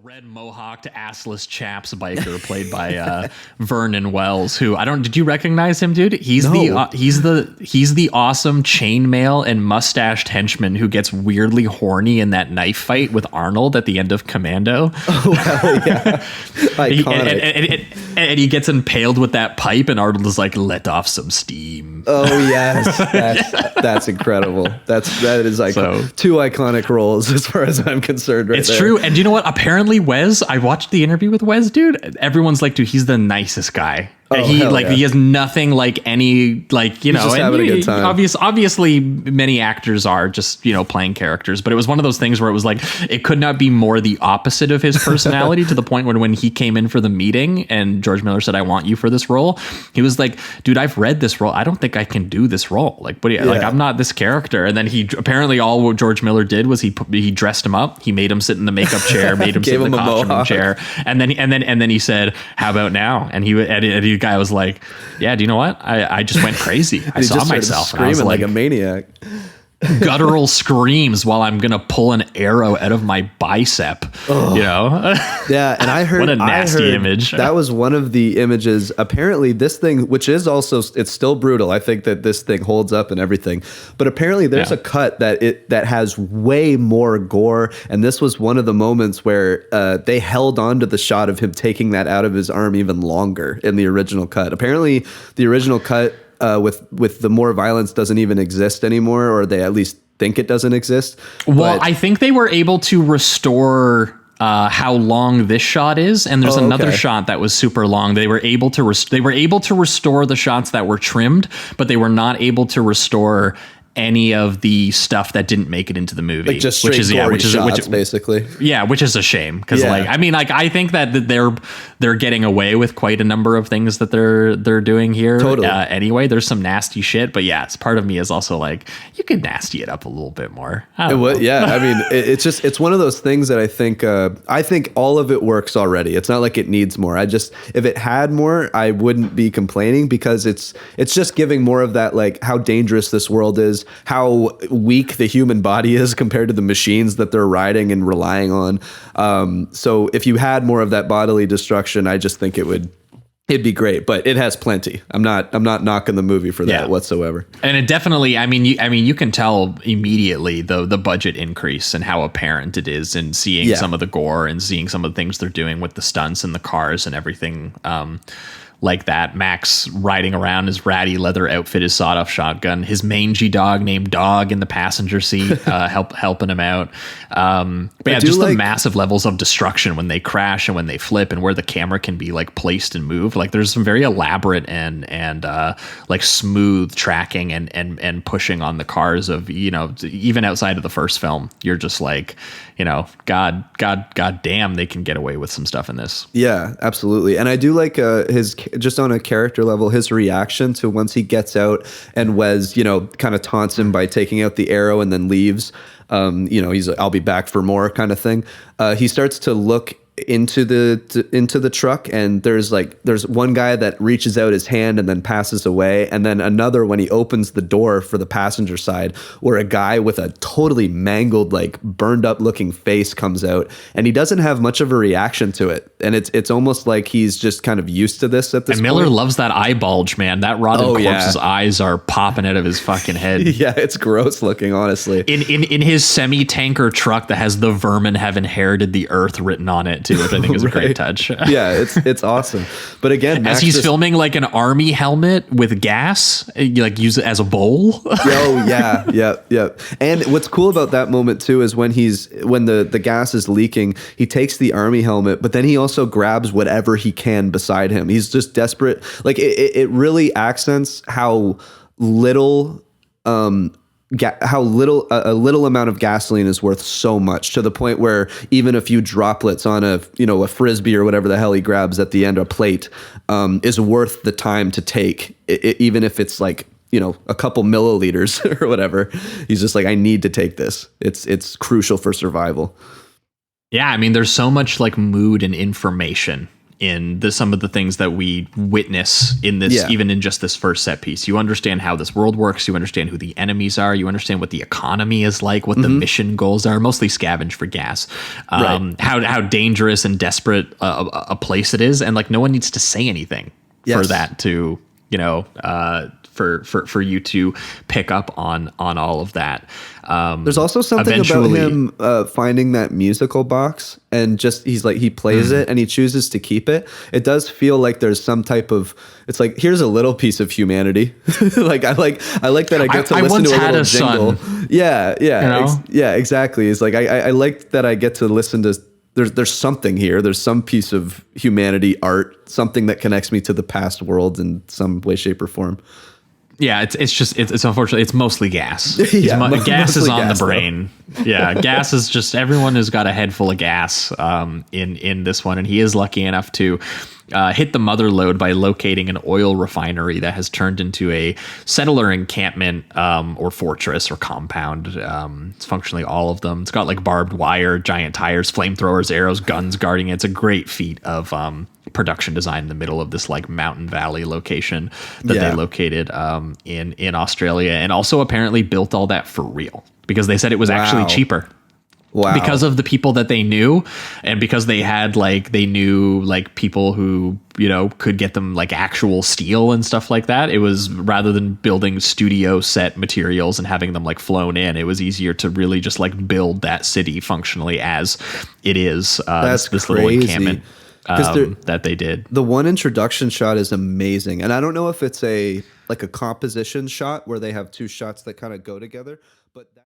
red mohawked assless chaps biker played by Vernon Wells, who did you recognize him, dude? He's the awesome chainmail and mustached henchman who gets weirdly horny in that knife fight with Arnold at the end of Commando. Oh hell yeah. Iconic. And he gets impaled with that pipe and Arnold is like, let off some steam. Oh yes. That's incredible. That is like two iconic roles as far as I'm concerned right It's there. true. And do you know what? Apparently Wes, I watched the interview with Wes, dude. Everyone's like, dude, he's the nicest guy. Oh, he has nothing like any, like, you know, just having a good time. Obviously many actors are just, you know, playing characters, but it was one of those things where it was like, it could not be more the opposite of his personality to the point when he came in for the meeting and George Miller said, I want you for this role. He was like, dude, I've read this role. I don't think I can do this role. Like, like, I'm not this character. And then apparently all what George Miller did was he dressed him up. He made him sit in the makeup chair, made him sit in the costume chair. And then he said, how about now? And the guy was like, yeah, do you know what? I just went crazy. I saw myself screaming and I was like a maniac. Guttural screams while I'm gonna pull an arrow out of my bicep. You know? Yeah, and I heard what a nasty image. That was one of the images. Apparently this thing, which is also, it's still brutal. I think that this thing holds up and everything. But apparently there's a cut that has way more gore. And this was one of the moments where they held on to the shot of him taking that out of his arm even longer in the original cut. Apparently the original cut with the more violence doesn't even exist anymore, or they at least think it doesn't exist. Well, I think they were able to restore how long this shot is, and there's another shot that was super long. They were able to restore the shots that were trimmed, but they were not able to restore any of the stuff that didn't make it into the movie, like just straight gory shots, basically. Yeah, which is a shame because, like, I mean, like, I think that they're getting away with quite a number of things that they're doing here. Totally. Anyway, there's some nasty shit, but yeah, it's part of me is also like, you could nasty it up a little bit more. I mean, it's one of those things that I think all of it works already. It's not like it needs more. If it had more, I wouldn't be complaining because it's just giving more of that, like, how dangerous this world is, how weak the human body is compared to the machines that they're riding and relying on. So if you had more of that bodily destruction, I just think it'd be great, but it has plenty. I'm not knocking the movie for that whatsoever. And it definitely, I mean, you can tell immediately the budget increase and how apparent it is in seeing some of the gore and seeing some of the things they're doing with the stunts and the cars and everything. Like that, Max riding around his ratty leather outfit, his sawed-off shotgun, his mangy dog named Dog in the passenger seat, helping him out. But yeah, just the massive levels of destruction when they crash and when they flip, and where the camera can be like placed and moved. Like there's some very elaborate and like smooth tracking and pushing on the cars of, you know, even outside of the first film. You're just like, you know, God damn, they can get away with some stuff in this. Yeah, absolutely. And I do like his, just on a character level, his reaction to once he gets out and Wes, you know, kind of taunts him by taking out the arrow and then leaves. You know, he's like, I'll be back for more kind of thing. He starts to look into the truck, and there's one guy that reaches out his hand and then passes away, and then another when he opens the door for the passenger side, where a guy with a totally mangled, like burned up looking face comes out, and he doesn't have much of a reaction to it, and it's almost like he's just kind of used to this at this point. And Miller loves that eye bulge, man. That rotted corpse's eyes are popping out of his fucking head. Yeah, it's gross looking, honestly. In his semi-tanker truck that has "The vermin have inherited the earth" written on it too, which I think is a great touch. Yeah, it's awesome. But again, as he's filming like an army helmet with gas, you like use it as a bowl. Oh yeah. And what's cool about that moment too is when the gas is leaking, he takes the army helmet, but then he also grabs whatever he can beside him. He's just desperate. Like it really accents how little a little amount of gasoline is worth so much, to the point where even a few droplets on a frisbee or whatever the hell he grabs at the end, a plate, is worth the time to take, even if it's like, you know, a couple milliliters or whatever. He's just like, I need to take this. It's crucial for survival. Yeah, I mean, there's so much like mood and information some of the things that we witness in this, even in just this first set piece. You understand how this world works. You understand who the enemies are. You understand what the economy is like, what the mission goals are, mostly scavenge for gas, how dangerous and desperate a place it is. And like, no one needs to say anything for that to, you know, for you to pick up on all of that. There's also something about him finding that musical box and just he plays it and he chooses to keep it. It does feel like there's some type of, it's like, here's a little piece of humanity. Like I like that I get to listen to a little jingle. Son. Yeah, You know? Exactly. It's like I like that I get to listen to. There's something here. There's some piece of humanity art, something that connects me to the past world in some way, shape, or form. Yeah, it's unfortunately it's mostly gas. Gas is on the brain. Yeah, gas is just, everyone has got a head full of gas in this one, and he is lucky enough to hit the mother lode by locating an oil refinery that has turned into a settler encampment or fortress or compound. It's functionally all of them. It's got like barbed wire, giant tires, flamethrowers, arrows, guns guarding it. It's a great feat of production design in the middle of this like mountain valley location that they located in Australia, and also apparently built all that for real because they said it was actually cheaper. Wow. Because of the people that they knew, and because they knew people who, you know, could get them like actual steel and stuff like that. It was, rather than building studio set materials and having them like flown in, it was easier to really just like build that city functionally as it is. That's this crazy. Little encampment that they did. The one introduction shot is amazing. And I don't know if it's a composition shot where they have two shots that kind of go together, but